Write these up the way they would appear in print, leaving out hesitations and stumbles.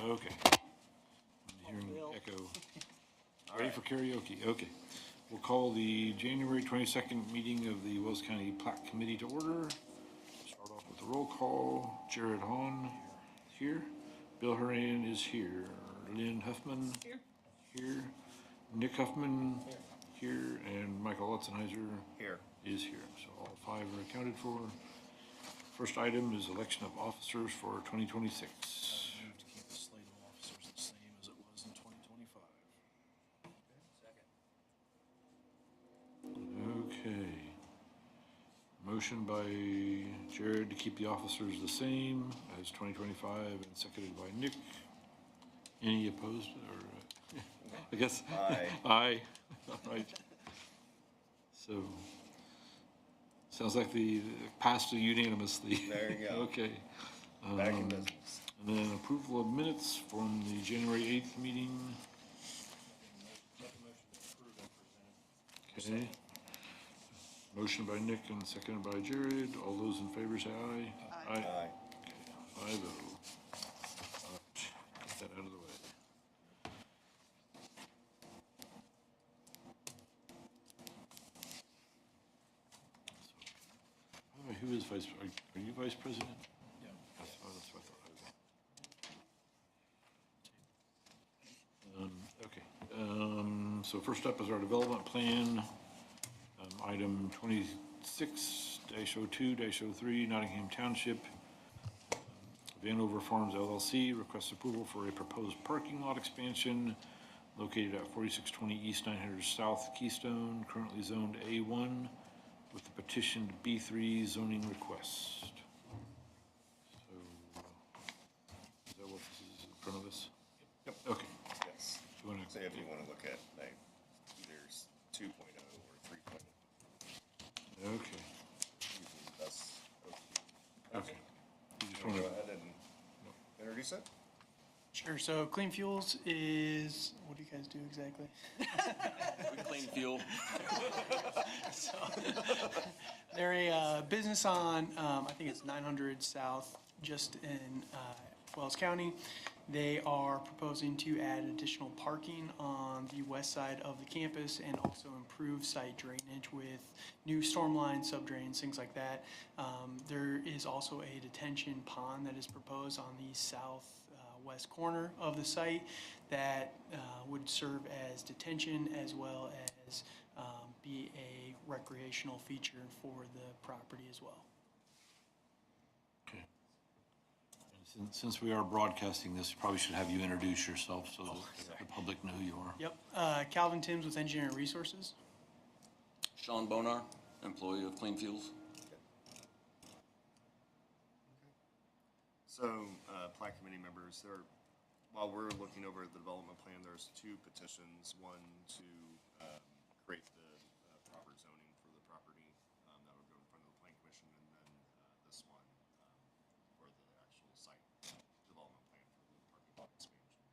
Okay. I'm hearing echo. Ready for karaoke? Okay. We'll call the January 22nd meeting of the Wells County Plat Committee to order. Start off with the roll call. Jared Hahn here. Bill Horan is here. Lynn Huffman here. Nick Huffman here. And Michael Lutzenheiser is here. So all five are accounted for. First item is election of officers for 2026. Move to keep the slate of officers the same as it was in 2025. Okay. Motion by Jared to keep the officers the same as 2025 and seconded by Nick. Any opposed or, I guess? Aye. Aye. All right. So, sounds like the passed unanimously. There you go. Okay. Back in business. And then approval of minutes from the January 8th meeting. Okay. Motion by Nick and seconded by Jared. All those in favor say aye. Aye. Okay, 5-0. Get that out of the way. By the way, who is vice, are you vice president? Yeah. That's what I thought. Okay, so first up is our development plan. Item 26-02-03, Nottingham Township. Vanover Farms LLC requests approval for a proposed parking lot expansion located at 4620 East 900 South Keystone, currently zoned A1 with the petitioned B3 zoning request. So, is that what this is in front of us? Yep. Okay. Yes. You wanna- So if you want to look at, like, there's 2.0 or 3.0. Okay. That's Okay. You just Go want to, ahead and introduce it. Sure. So Clean Fuels is, what do you guys do exactly? We clean fuel. So, they're a business on, I think it's 900 South, just in Wells County. They are proposing to add additional parking on the west side of the campus and also improve site drainage with new storm lines, sub-drains, things like that. There is also a detention pond that is proposed on the southwest corner of the site that would serve as detention as well as be a recreational feature for the property as well. okay. And since we are broadcasting this, probably should have you introduce yourself so that the public know who you are. Yep. Calvin Timms with Engineering Resources. Sean Bonar, employee of Clean Fuels. So, Plat Committee members, while we're looking over the development plan, there's two petitions. One to create the proper zoning for the property that would go in front of the Plan Commission, and then this one for the actual site development plan for the parking lot expansion.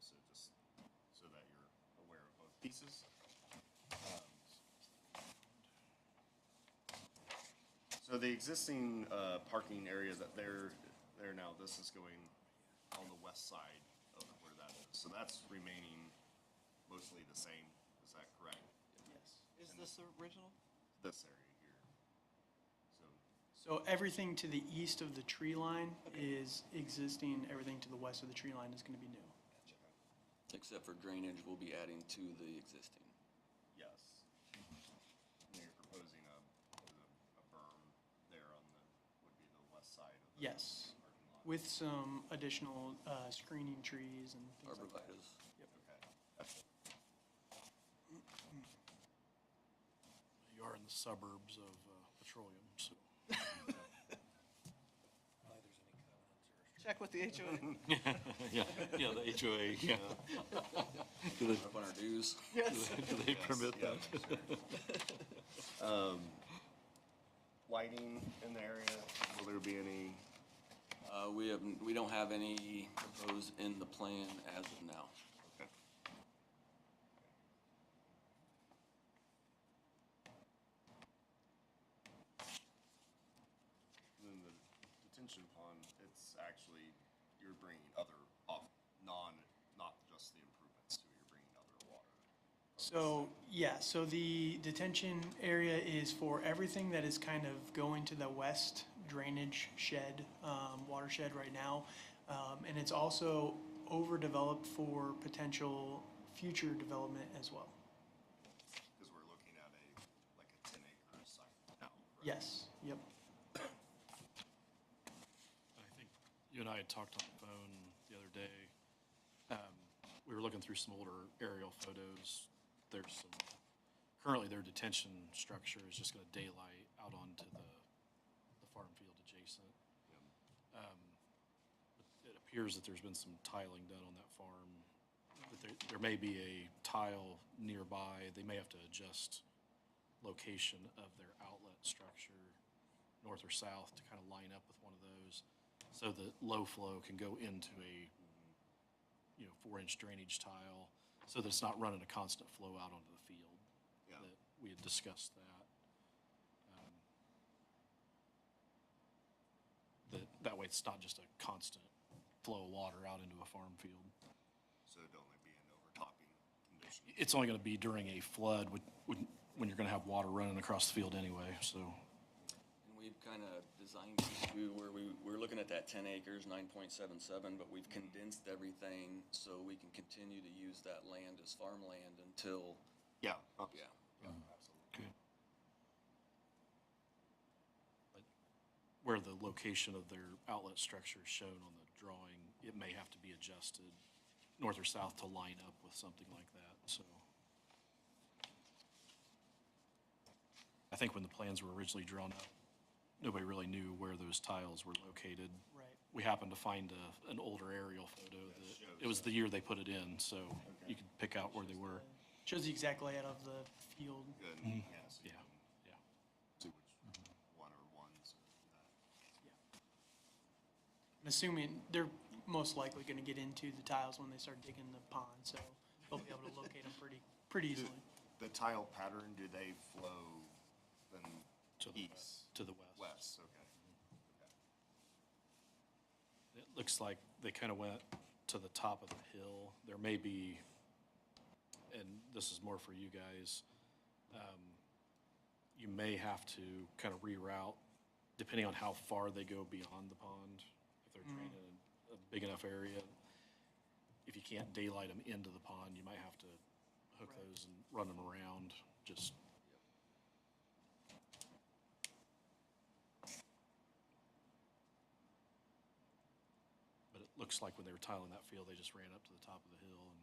So just so that you're aware of both pieces. So the existing parking area that they're now, this is going on the west side of where that is. So that's remaining mostly the same. Is that correct? Yes. Is this the original? This area here. So everything to the east of the tree line is existing. Everything to the west of the tree line is going to be new. Except for drainage, we'll be adding to the existing. Yes. And you're proposing a berm there on would be the west side of the Yes, parking lot. with some additional screening trees and things like that. Arborvitaes. Okay. That's You are in the suburbs of petroleum, so. Check with the HOA. Yeah, the HOA, yeah. Do they, Up on our dues. Yes. do they permit yeah, that? sure. Lighting in the area, will there be any? We don't have any proposed in the plan as of now. Okay. Then the detention pond, it's actually you're bringing other not just the improvements to it, you're bringing other water. So, yeah, so the detention area is for everything that is kind of going to the west drainage shed, watershed right now. And it's also overdeveloped for potential future development as well. Because we're looking at like a 10-acre site now, correct? Yes, yep. I think you and I had talked on the phone the other day. We were looking through some older aerial photos. There's some, currently their detention structure is just gonna daylight out onto the farm field adjacent. It appears that there's been some tiling done on that farm. But there may be a tile nearby. They may have to adjust location of their outlet structure, north or south, to kind of line up with one of those, so that low flow can go into a, 4-inch drainage tile, so that it's not running a constant flow out onto the field. Yeah. That we had discussed that. That way it's not just a constant flow of water out into a farm field. So it'd only be an overtopping condition. It's only gonna be during a flood when you're gonna have water running across the field anyway, so. And we've kind of designed it to where we're looking at that 10 acres, 9.77, but we've condensed everything so we can continue to use that land as farmland until, Yeah. yeah. Absolutely. Okay. But where the location of their outlet structure is shown on the drawing, it may have to be adjusted north or south to line up with something like that, so. I think when the plans were originally drawn up, nobody really knew where those tiles were located. Right. We happened to find an older aerial photo that, it was the year they put it in, so you could pick out where they were. Shows the exact layout of the field. Good, yeah, so you Yeah, can yeah. see which one or ones or that. I'm assuming they're most likely gonna get into the tiles when they start digging the pond, so they'll be able to locate them pretty easily. The tile pattern, do they flow then To the east? To the west. West, okay. It looks like they kind of went to the top of the hill. There may be, and this is more for you guys, you may have to kind of reroute depending on how far they go beyond the pond. If they're draining a big enough area, if you can't daylight them into the pond, you might have to hook Right. those and run them around, just. But it looks like when they were tiling that field, they just ran up to the top of the hill and.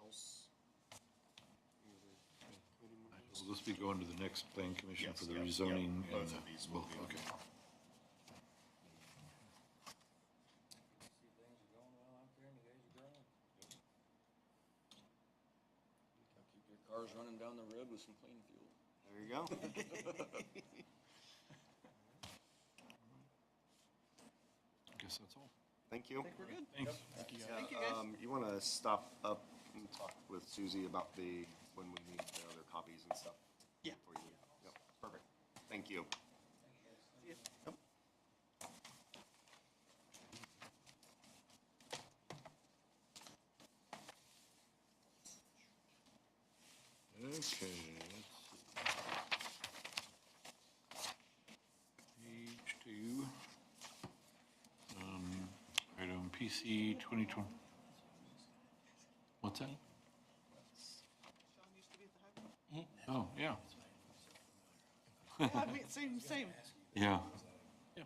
Else? Any other committee members? Will this be going to the next plan commission Yes, for the yeah, rezoning? yeah, both and, of these will both, be on okay. there. See things are going well out there and you guys are growing. Keep your cars running down the road with some clean fuel. There you go. I guess that's all. Thank you. We're good. Thanks. Thank you, guys. You want to stop up and talk with Susie about when we need the other copies and stuff? Yeah. Before you leave? Yep, perfect. Thank you. Yep. Okay, let's see. Page 2. Item PC 2020. What's that? Sean used to be at the highway. Oh, yeah. Yeah, I mean, same. Yeah. Yeah.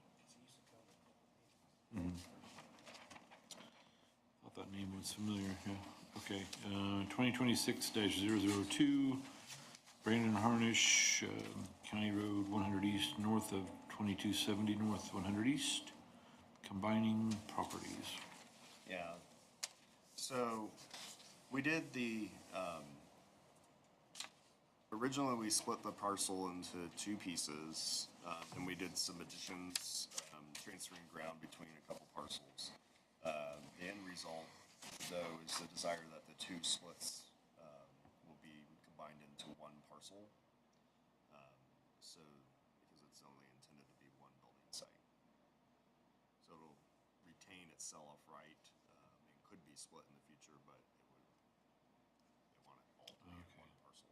Thought that name was familiar, yeah. Okay, 2026-002, Brandon Harnish, County Road 100 East, north of 2270 North 100 East, combining properties. Yeah. So we did originally we split the parcel into two pieces, and we did some additions transferring ground between a couple parcels. The end result, though, is the desire that the two splits will be combined into one parcel. So, because it's only intended to be one building site. So it'll retain its sell-off right, and could be split in the future, but they want it all to be in one parcel.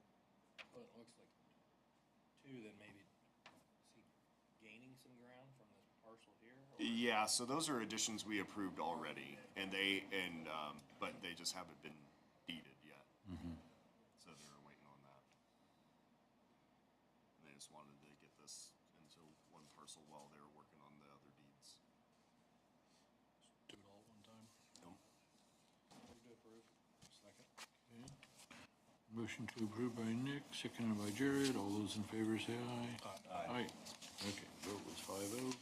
Well, it looks like two, then maybe, is he gaining some ground from this parcel here? Or- Yeah, so those are additions we approved already, and but they just haven't been deeded yet. So they're waiting on that. And they just wanted to get this into one parcel while they were working on the other deeds. Do it all at one time. Move to approve. Second. Motion to approve by Nick, seconded by Jared. All those in favor say aye. Aye. Okay, vote was 5-0.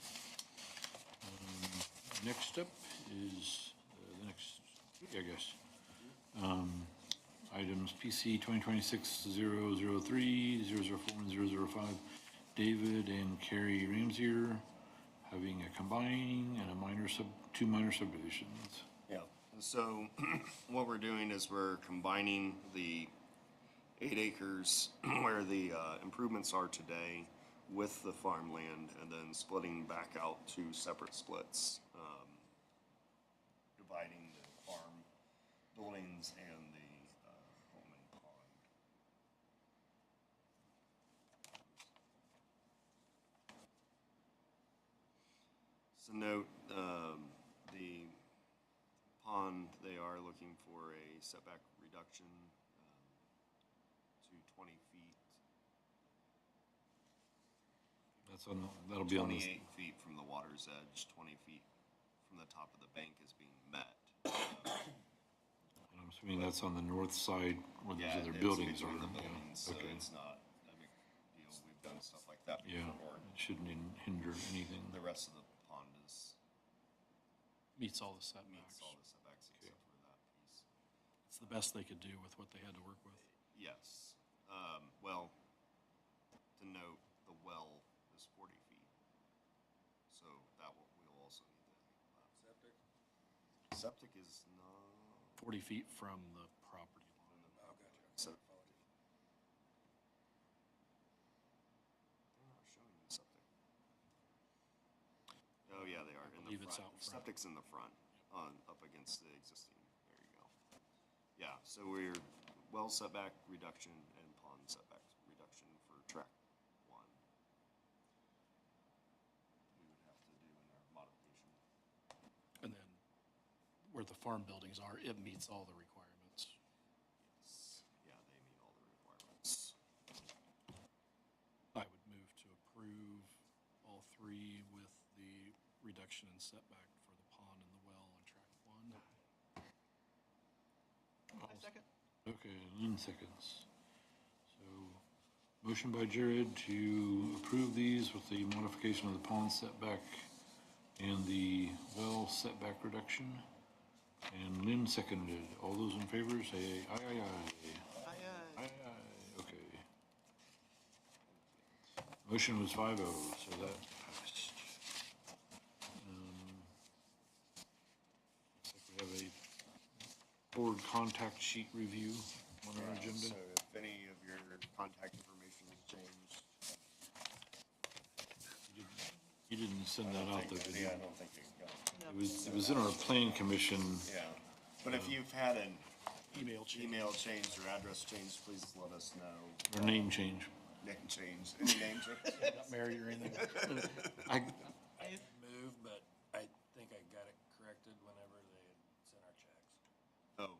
Next up is the next, I guess. Items PC 2026-003, 004, and 005. David and Carrie Ramsier having a combining and two minor subdivisions. Yeah, so what we're doing is we're combining the 8 acres where the improvements are today with the farmland, and then splitting back out two separate splits, dividing the farm buildings and the home and pond. So note, the pond, they are looking for a setback reduction to 20 feet. That'll be on this. 28 feet from the water's edge, 20 feet from the top of the bank is being met. I'm assuming that's on the north side where those Yeah, other it's buildings are. between the Yeah, buildings, so okay. it's not a big deal. We've done stuff like that Yeah, before. it shouldn't hinder anything. The rest of the pond is, Meets all the setbacks. meets all the setbacks except for that piece. It's the best they could do with what they had to work with. Yes. Well, to note, the well is 40 feet. So that we'll also need to. Septic? Septic is not. 40 feet from the property line. Oh, gotcha. So Apologies. they're not showing the septic. Oh, yeah, they are in the believe it's front. out front. Septic's in the front, up against the existing. There you go. Yeah, so we're well setback reduction and pond setback reduction for track 1. We would have to do in our modification. And then where the farm buildings are, it meets all the requirements. Yes. Yeah, they meet all the requirements. I would move to approve all three with the reduction in setback for the pond and the well on track 1. I second. Okay, Lynn seconds. So, motion by Jared to approve these with the modification of the pond setback and the well setback reduction. And Lynn seconded. All those in favor say aye, aye, aye. Aye, Aye, aye, okay. Motion was 5-0, so that passed. Looks like we have a board contact sheet review on our agenda. So if any of your contact information has changed. You didn't send that out though, did you? Yeah, I don't think it got. It was in our plan commission. Yeah, but if you've had an Email change. email change or address change, please let us know. Or name change. Name change, any name change? Not married or anything. I, Move, but I think I got it corrected whenever they had sent our checks. Oh,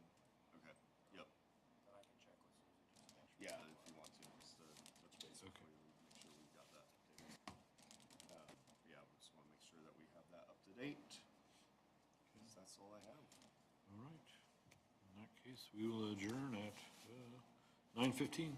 okay, yep, Then I can check with Susie just to make sure. yeah, if you want to, just touch base Okay. before you leave, make sure we've got that updated. Yeah, we just wanna make sure that we have that up to date. 'Cause that's all I have. all right. In that case, we will adjourn at 9:15.